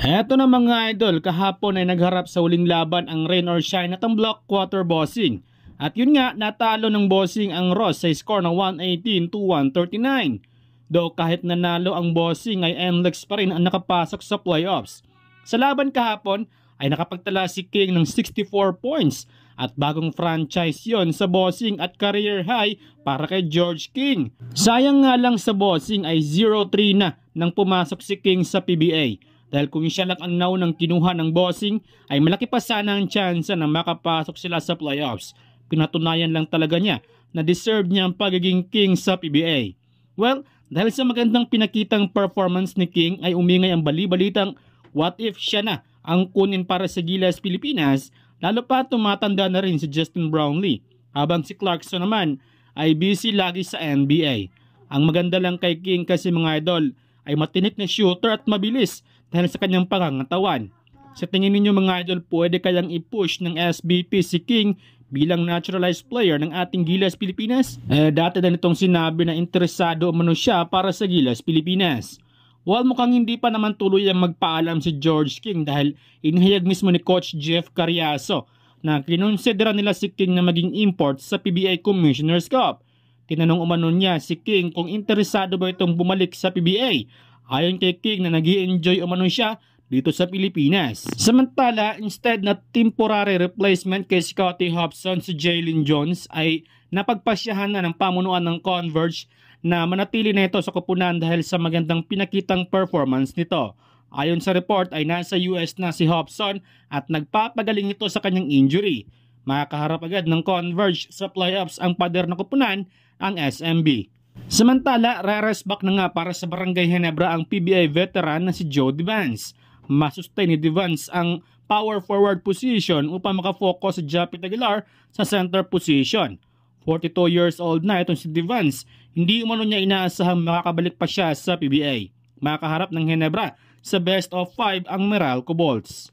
Eto na mga idol, kahapon ay nagharap sa huling laban ang rain or shine at ang block quarter bossing. At yun nga, natalo ng bossing ang Ross sa score na 118 to 139. Though kahit nanalo ang bossing ay NLEX pa rin ang nakapasok sa playoffs. Sa laban kahapon ay nakapagtala si King ng 64 points at bagong franchise yon sa bossing at career high para kay George King. Sayang nga lang sa bossing ay 0-3 na nang pumasok si King sa PBA. Dahil kung siya lang ang naunang kinuha ng bossing, ay malaki pa sana ang tsansa na makapasok sila sa playoffs. Pinatunayan lang talaga niya na deserve niya ang pagiging king sa PBA. Well, dahil sa magandang pinakitang performance ni King ay umingay ang bali-balitang what if siya na ang kunin para sa Gilas Pilipinas, lalo pa tumatanda na rin si Justin Brownlee. Habang si Clarkson naman ay busy lagi sa NBA. Ang maganda lang kay King kasi mga idol ay matinik na shooter at mabilis dahil sa kanyang pangangatawan. Sa tingin ninyo mga idol, pwede kayang i-push ng SBP si King bilang naturalized player ng ating Gilas Pilipinas? Dati na nitong sinabi na interesado umano siya para sa Gilas Pilipinas. While mukhang hindi pa naman tuloy ang magpaalam si George King dahil inihayag mismo ni Coach Jeff Cariaso na kinonsidera nila si King na maging import sa PBA Commissioner's Cup. Tinanong umano niya si King kung interesado ba itong bumalik sa PBA. Ayon kay King na nag-i-enjoy umano siya dito sa Pilipinas. Samantala, instead na temporary replacement kay Scottie Hobson si Jalen Jones ay napagpasyahan na ng pamunuan ng Converge na manatili na ito sa koponan dahil sa magandang pinakitang performance nito. Ayon sa report ay nasa US na si Hobson at nagpapagaling ito sa kanyang injury. Makakaharap agad ng Converge sa playoffs ang pader na koponan, ang SMB. Samantala, rares back na nga para sa Barangay Ginebra ang PBA veteran na si Joe Devance. Masustain ni Devance ang power forward position upang makafocus si Japit Aguilar sa center position. 42 years old na itong si Devance. Hindi umano niya inaasahang makakabalik pa siya sa PBA. Makaharap ng Ginebra sa best of 5 ang Meralco Bolts.